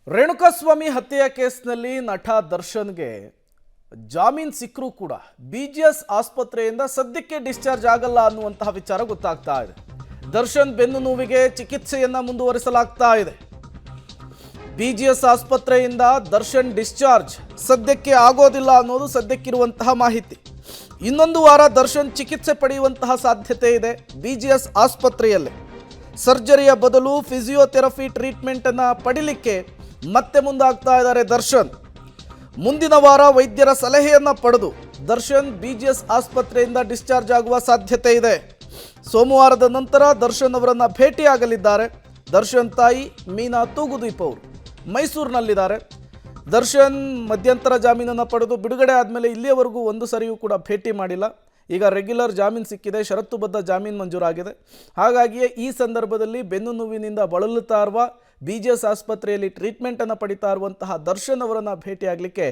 ರೇಣುಕಾಸ್ವಾಮಿ ಹತ್ಯೆಯ ಕೇಸ್ನಲ್ಲಿ ನಟ ದರ್ಶನ್ಗೆ ಜಾಮೀನು ಸಿಕ್ಕರೂ ಕೂಡ ಬಿಜಿಎಸ್ ಆಸ್ಪತ್ರೆಯಿಂದ ಸದ್ಯಕ್ಕೆ ಡಿಸ್ಚಾರ್ಜ್ ಆಗಲ್ಲ ಅನ್ನುವಂತಹ ವಿಚಾರ ಗೊತ್ತಾಗ್ತಾ ಇದೆ. ದರ್ಶನ್ ಬೆನ್ನು ನೋವಿಗೆ ಚಿಕಿತ್ಸೆಯನ್ನ ಮುಂದುವರಿಸಲಾಗ್ತಾ ಇದೆ. ಬಿಜಿಎಸ್ ಆಸ್ಪತ್ರೆಯಿಂದ ದರ್ಶನ್ ಡಿಸ್ಚಾರ್ಜ್ ಸದ್ಯಕ್ಕೆ ಆಗೋದಿಲ್ಲ ಅನ್ನೋದು ಸದ್ಯಕ್ಕಿರುವಂತಹ ಮಾಹಿತಿ. ಇನ್ನೊಂದು ವಾರ ದರ್ಶನ್ ಚಿಕಿತ್ಸೆ ಪಡೆಯುವಂತಹ ಸಾಧ್ಯತೆ ಇದೆ ಬಿಜಿಎಸ್ ಆಸ್ಪತ್ರೆಯಲ್ಲಿ. ಸರ್ಜರಿಯ ಬದಲು ಫಿಸಿಯೋಥೆರಪಿ ಟ್ರೀಟ್ಮೆಂಟ್ ಅನ್ನ ಪಡಿಲಿಕ್ಕೆ ಮತ್ತೆ ಮುಂದಾಗ್ತಾ ಇದ್ದಾರೆ ದರ್ಶನ್. ಮುಂದಿನ ವಾರ ವೈದ್ಯರ ಸಲಹೆಯನ್ನ ಪಡೆದು ದರ್ಶನ್ ಬಿಜಿಎಸ್ ಆಸ್ಪತ್ರೆಯಿಂದ ಡಿಸ್ಚಾರ್ಜ್ ಆಗುವ ಸಾಧ್ಯತೆ ಇದೆ. ಸೋಮವಾರದ ನಂತರ ದರ್ಶನ್ ಅವರನ್ನ ಭೇಟಿಯಾಗಲಿದ್ದಾರೆ. ದರ್ಶನ್ ತಾಯಿ ಮೀನಾ ತೂಗುದೀಪ್ ಅವರು ಮೈಸೂರಿನಲ್ಲಿದ್ದಾರೆ. ದರ್ಶನ್ ಮಧ್ಯಂತರ ಜಾಮೀನನ್ನು ಪಡೆದು ಬಿಡುಗಡೆ ಆದಮೇಲೆ ಇಲ್ಲಿಯವರೆಗೂ ಒಂದು ಸರಿಯೂ ಕೂಡ ಭೇಟಿ ಮಾಡಿಲ್ಲ. ಈಗ ರೆಗ್ಯುಲರ್ ಜಾಮೀನು ಸಿಕ್ಕಿದೆ, ಷರತ್ತುಬದ್ಧ ಜಾಮೀನು ಮಂಜೂರಾಗಿದೆ. ಹಾಗಾಗಿಯೇ ಈ ಸಂದರ್ಭದಲ್ಲಿ ಬೆನ್ನು ನೋವಿನಿಂದ ಬಳಲುತ್ತಾ ಇರುವ ಬಿಜಿಎಸ್ ಆಸ್ಪತ್ರೆಯಲ್ಲಿ ಟ್ರೀಟ್ಮೆಂಟನ್ನು ಪಡಿತಾ ಇರುವಂತಹ ದರ್ಶನ್ ಅವರನ್ನು ಭೇಟಿಯಾಗಲಿಕ್ಕೆ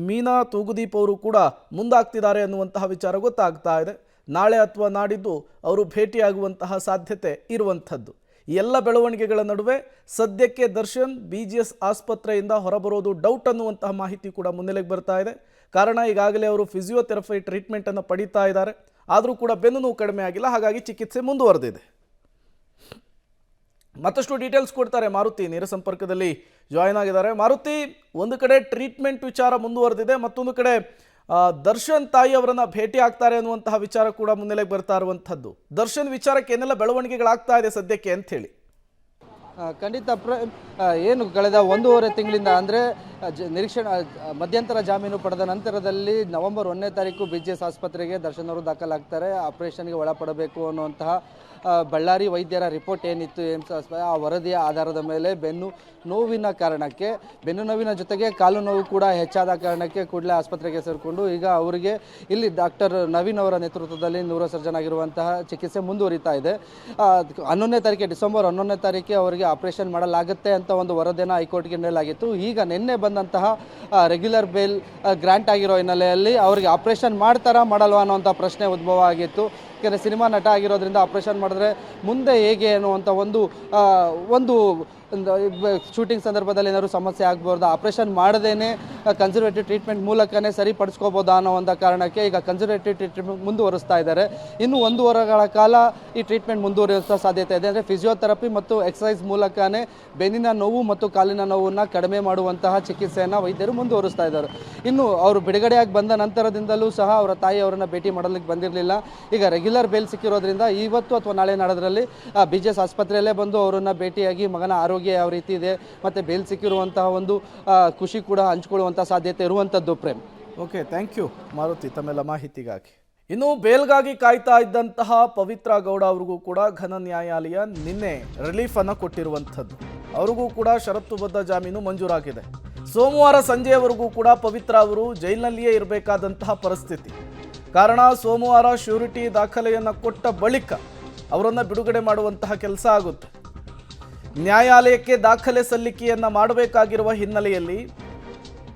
ಮೀನಾ ತೂಗುದೀಪ್ ಅವರು ಕೂಡ ಮುಂದಾಗ್ತಿದ್ದಾರೆ ಅನ್ನುವಂತಹ ವಿಚಾರ ಗೊತ್ತಾಗ್ತಾ ಇದೆ. ನಾಳೆ ಅಥವಾ ನಾಡಿದ್ದು ಅವರು ಭೇಟಿಯಾಗುವಂತಹ ಸಾಧ್ಯತೆ ಇರುವಂಥದ್ದು. ಈ ಎಲ್ಲ ಬೆಳವಣಿಗೆಗಳ ನಡುವೆ ಸದ್ಯಕ್ಕೆ ದರ್ಶನ್ ಬಿಜಿಎಸ್ ಆಸ್ಪತ್ರೆಯಿಂದ ಹೊರಬರೋದು ಡೌಟ್ ಅನ್ನುವಂತಹ ಮಾಹಿತಿ ಕೂಡ ಮುನ್ನೆಲೆಗೆ ಬರ್ತಾ ಇದೆ. ಕಾರಣ ಈಗಾಗಲೇ ಅವರು ಫಿಸಿಯೋಥೆರಪಿ ಟ್ರೀಟ್ಮೆಂಟನ್ನು ಪಡೀತಾ ಇದ್ದಾರೆ. ಆದರೂ ಕೂಡ ಬೆನ್ನು ನೋವು ಕಡಿಮೆ ಆಗಿಲ್ಲ, ಹಾಗಾಗಿ ಚಿಕಿತ್ಸೆ ಮುಂದುವರೆದಿದೆ. ಮತ್ತಷ್ಟು ಡೀಟೇಲ್ಸ್ ಕೊಡ್ತಾರೆ ಮಾರುತಿ, ನೇರ ಸಂಪರ್ಕದಲ್ಲಿ ಜಾಯಿನ್ ಆಗಿದ್ದಾರೆ. ಮಾರುತಿ, ಒಂದು ಕಡೆ ಟ್ರೀಟ್ಮೆಂಟ್ ವಿಚಾರ ಮುಂದುವರೆದಿದೆ, ಮತ್ತೊಂದು ಕಡೆ ದರ್ಶನ್ ತಾಯಿ ಅವರನ್ನ ಭೇಟಿ ಆಗ್ತಾರೆ ಅನ್ನುವಂತಹ ವಿಚಾರ ಕೂಡ ಮುನ್ನೆಲೆಗೆ ಬರ್ತಾ ಇರುವಂಥದ್ದು. ದರ್ಶನ್ ವಿಚಾರಕ್ಕೆ ಏನೆಲ್ಲ ಬೆಳವಣಿಗೆಗಳಾಗ್ತಾ ಇದೆ ಸದ್ಯಕ್ಕೆ ಅಂತ ಹೇಳಿ? ಖಂಡಿತ ಏನು ಕಳೆದ 1.5 ತಿಂಗಳಿಂದ ಅಂದರೆ ಮಧ್ಯಂತರ ಜಾಮೀನು ಪಡೆದ ನಂತರದಲ್ಲಿ ನವೆಂಬರ್ 1ನೇ ತಾರೀಕು ಬಿಜಿಎಸ್ ಆಸ್ಪತ್ರೆಗೆ ದರ್ಶನ್ ಅವರು ದಾಖಲಾಗ್ತಾರೆ. ಆಪರೇಷನ್ಗೆ ಒಳಪಡಬೇಕು ಅನ್ನುವಂತಹ ಬಳ್ಳಾರಿ ವೈದ್ಯರ ರಿಪೋರ್ಟ್ ಏನಿತ್ತು ಏಮ್ಸ್ ಆಸ್ಪತ್ರೆ, ಆ ವರದಿಯ ಆಧಾರದ ಮೇಲೆ ಬೆನ್ನು ನೋವಿನ ಕಾರಣಕ್ಕೆ, ಬೆನ್ನು ನೋವಿನ ಜೊತೆಗೆ ಕಾಲು ನೋವು ಕೂಡ ಹೆಚ್ಚಾದ ಕಾರಣಕ್ಕೆ ಕೂಡಲೇ ಆಸ್ಪತ್ರೆಗೆ ಸೇರಿಕೊಂಡು ಈಗ ಅವರಿಗೆ ಇಲ್ಲಿ ಡಾಕ್ಟರ್ ನವೀನ್ ಅವರ ನೇತೃತ್ವದಲ್ಲಿ ನ್ಯೂರೋ ಸರ್ಜನ್ ಆಗಿರುವಂತಹ ಚಿಕಿತ್ಸೆ ಮುಂದುವರಿತಾ ಇದೆ. 11ನೇ ತಾರೀಕು ಡಿಸೆಂಬರ್ 11ನೇ ತಾರೀಕೆ ಅವರಿಗೆ ಆಪರೇಷನ್ ಮಾಡಲಾಗುತ್ತೆ ಅಂತ ಒಂದು ವರದಿಯನ್ನು ಹೈಕೋರ್ಟ್ಗೆ ನೀಡಲಾಗಿತ್ತು. ಈಗ ನಿನ್ನೆ ಬಂದಂತಹ ರೆಗ್ಯುಲರ್ ಬೇಲ್ ಗ್ರಾಂಟ್ ಆಗಿರೋ ಹಿನ್ನೆಲೆಯಲ್ಲಿ ಅವರಿಗೆ ಆಪರೇಷನ್ ಮಾಡ್ತಾರಾ ಮಾಡಲ್ವಾ ಅನ್ನೋಂಥ ಪ್ರಶ್ನೆ ಉದ್ಭವ ಆಗಿತ್ತು. ಯಾಕೆಂದರೆ ಸಿನಿಮಾ ನಟ ಆಗಿರೋದ್ರಿಂದ ಆಪರೇಷನ್ ಮಾಡಿದ್ರೆ ಮುಂದೆ ಹೇಗೆ ಅನ್ನುವಂಥ ಒಂದು ಶೂಟಿಂಗ್ ಸಂದರ್ಭದಲ್ಲಿ ಏನಾದರೂ ಸಮಸ್ಯೆ ಆಗ್ಬಾರ್ದು, ಆಪರೇಷನ್ ಮಾಡದೇನೆ ಕನ್ಸರ್ವೇಟಿವ್ ಟ್ರೀಟ್ಮೆಂಟ್ ಮೂಲಕನೇ ಸರಿಪಡಿಸ್ಕೋಬೋದಾ ಅನ್ನೋ ಒಂದು ಕಾರಣಕ್ಕೆ ಈಗ ಕನ್ಸರ್ವೇಟಿವ್ ಟ್ರೀಟ್ಮೆಂಟ್ ಮುಂದುವರಿಸ್ತಾ ಇದ್ದಾರೆ. ಇನ್ನು 1 ವಾರಗಳ ಕಾಲ ಈ ಟ್ರೀಟ್ಮೆಂಟ್ ಮುಂದುವರಿಸುವ ಸಾಧ್ಯತೆ ಇದೆ. ಅಂದರೆ ಫಿಸಿಯೋಥೆರಪಿ ಮತ್ತು ಎಕ್ಸಸೈಸ್ ಮೂಲಕನೇ ಬೆನ್ನಿನ ನೋವು ಮತ್ತು ಕಾಲಿನ ನೋವನ್ನು ಕಡಿಮೆ ಮಾಡುವಂತಹ ಚಿಕಿತ್ಸೆಯನ್ನು ವೈದ್ಯರು ಮುಂದುವರಿಸ್ತಾ ಇದ್ದಾರೆ. ಇನ್ನು ಅವರು ಬಿಡುಗಡೆಯಾಗಿ ಬಂದ ನಂತರದಿಂದಲೂ ಸಹ ಅವರ ತಾಯಿ ಅವರನ್ನು ಭೇಟಿ ಮಾಡಲಿಕ್ಕೆ ಬಂದಿರಲಿಲ್ಲ. ಈಗ ರೆಗ್ಯುಲರ್ ಬೇಲ್ ಸಿಕ್ಕಿರೋದ್ರಿಂದ ಇವತ್ತು ಅಥವಾ ನಾಳೆ ನಾಡೋದ್ರಲ್ಲಿ ಬಿಜಿಎಸ್ ಆಸ್ಪತ್ರೆಯಲ್ಲೇ ಬಂದು ಅವರನ್ನು ಭೇಟಿಯಾಗಿ ಮಗನ ಆರೋಗ್ಯ ಯಾವ ರೀತಿ ಇದೆ ಮತ್ತು ಬೇಲ್ ಸಿಕ್ಕಿರುವಂತಹ ಒಂದು ಖುಷಿ ಕೂಡ ಹಂಚಿಕೊಳ್ಳುವಂಥ ಸಾಧ್ಯತೆ ಇರುವಂಥದ್ದು. Prem, okay, thank you Maruti ತಮ್ಮೆಲ್ಲ ಮಾಹಿತಿಗಾಗಿ. ಇನ್ನು ಬೇಲ್ಗಾಗಿ ಕಾಯ್ತಾ ಇದ್ದಂತಹ ಪವಿತ್ರ ಗೌಡ ಅವ್ರಿಗೂ ಕೂಡ ಘನ ನ್ಯಾಯಾಲಯ ನಿನ್ನೆ ರಿಲೀಫ್ ಅನ್ನು ಕೊಟ್ಟಿರುವಂಥದ್ದು. ಅವ್ರಿಗೂ ಕೂಡ ಷರತ್ತುಬದ್ಧ ಜಾಮೀನು ಮಂಜೂರಾಗಿದೆ. ಸೋಮವಾರ ಸಂಜೆಯವರೆಗೂ ಕೂಡ ಪವಿತ್ರ ಅವರು ಜೈಲಿನಲ್ಲಿಯೇ ಇರಬೇಕಾದಂತಹ ಪರಿಸ್ಥಿತಿ. ಕಾರಣ ಸೋಮವಾರ ಶ್ಯೂರಿಟಿ ದಾಖಲೆಯನ್ನು ಕೊಟ್ಟ ಬಳಿಕ ಅವರನ್ನು ಬಿಡುಗಡೆ ಮಾಡುವಂತಹ ಕೆಲಸ ಆಗುತ್ತೆ. ನ್ಯಾಯಾಲಯಕ್ಕೆ ದಾಖಲೆ ಸಲ್ಲಿಕೆಯನ್ನು ಮಾಡಬೇಕಾಗಿರುವ ಹಿನ್ನೆಲೆಯಲ್ಲಿ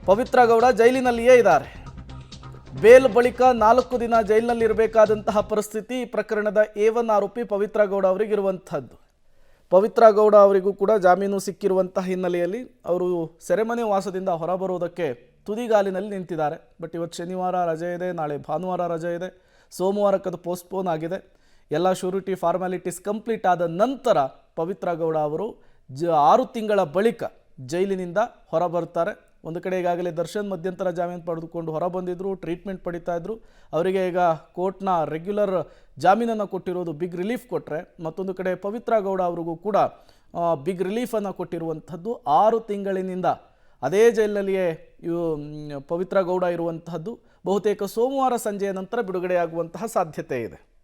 ಪವಿತ್ರ ಗೌಡ ಜೈಲಿನಲ್ಲಿಯೇ ಇದ್ದಾರೆ. ಬೇಲ್ ಬಳಿಕ 4 ದಿನ ಜೈಲಿನಲ್ಲಿರಬೇಕಾದಂತಹ ಪರಿಸ್ಥಿತಿ ಈ ಪ್ರಕರಣದ A1 ಆರೋಪಿ ಪವಿತ್ರ ಗೌಡ ಅವರಿಗಿರುವಂಥದ್ದು. ಪವಿತ್ರ ಗೌಡ ಅವರಿಗೂ ಕೂಡ ಜಾಮೀನು ಸಿಕ್ಕಿರುವಂತಹ ಹಿನ್ನೆಲೆಯಲ್ಲಿ ಅವರು ಸೆರೆಮನೆ ವಾಸದಿಂದ ಹೊರಬರುವುದಕ್ಕೆ ತುದಿಗಾಲಿನಲ್ಲಿ ನಿಂತಿದ್ದಾರೆ. ಬಟ್ ಇವತ್ತು ಶನಿವಾರ ರಜೆ ಇದೆ, ನಾಳೆ ಭಾನುವಾರ ರಜೆ ಇದೆ, ಸೋಮವಾರಕ್ಕದು ಪೋಸ್ಟ್ಪೋನ್ ಆಗಿದೆ. ಎಲ್ಲ ಶ್ಯೂರಿಟಿ ಫಾರ್ಮ್ಯಾಲಿಟೀಸ್ ಕಂಪ್ಲೀಟ್ ಆದ ನಂತರ ಪವಿತ್ರ ಗೌಡ ಅವರು 6 ತಿಂಗಳ ಬಳಿಕ ಜೈಲಿನಿಂದ ಹೊರಬರ್ತಾರೆ. ಒಂದು ಕಡೆ ಈಗಾಗಲೇ ದರ್ಶನ್ ಮಧ್ಯಂತರ ಜಾಮೀನು ಪಡೆದುಕೊಂಡು ಹೊರಬಂದಿದ್ರು, ಟ್ರೀಟ್ಮೆಂಟ್ ಪಡಿತಾ ಇದ್ರು. ಅವರಿಗೆ ಈಗ ಕೋರ್ಟ್ನ ರೆಗ್ಯುಲರ್ ಜಾಮೀನನ್ನು ಕೊಟ್ಟಿರೋದು ಬಿಗ್ ರಿಲೀಫ್ ಕೊಟ್ಟರೆ, ಮತ್ತೊಂದು ಕಡೆ ಪವಿತ್ರ ಗೌಡ ಅವ್ರಿಗೂ ಕೂಡ ಬಿಗ್ ರಿಲೀಫನ್ನು ಕೊಟ್ಟಿರುವಂಥದ್ದು. 6 ತಿಂಗಳಿನಿಂದ ಅದೇ ಜೈಲಿನಲ್ಲಿಯೇ ಪವಿತ್ರ ಗೌಡ ಇರುವಂತಹದ್ದು. ಬಹುತೇಕ ಸೋಮವಾರ ಸಂಜೆಯ ನಂತರ ಬಿಡುಗಡೆಯಾಗುವಂತಹ ಸಾಧ್ಯತೆ ಇದೆ.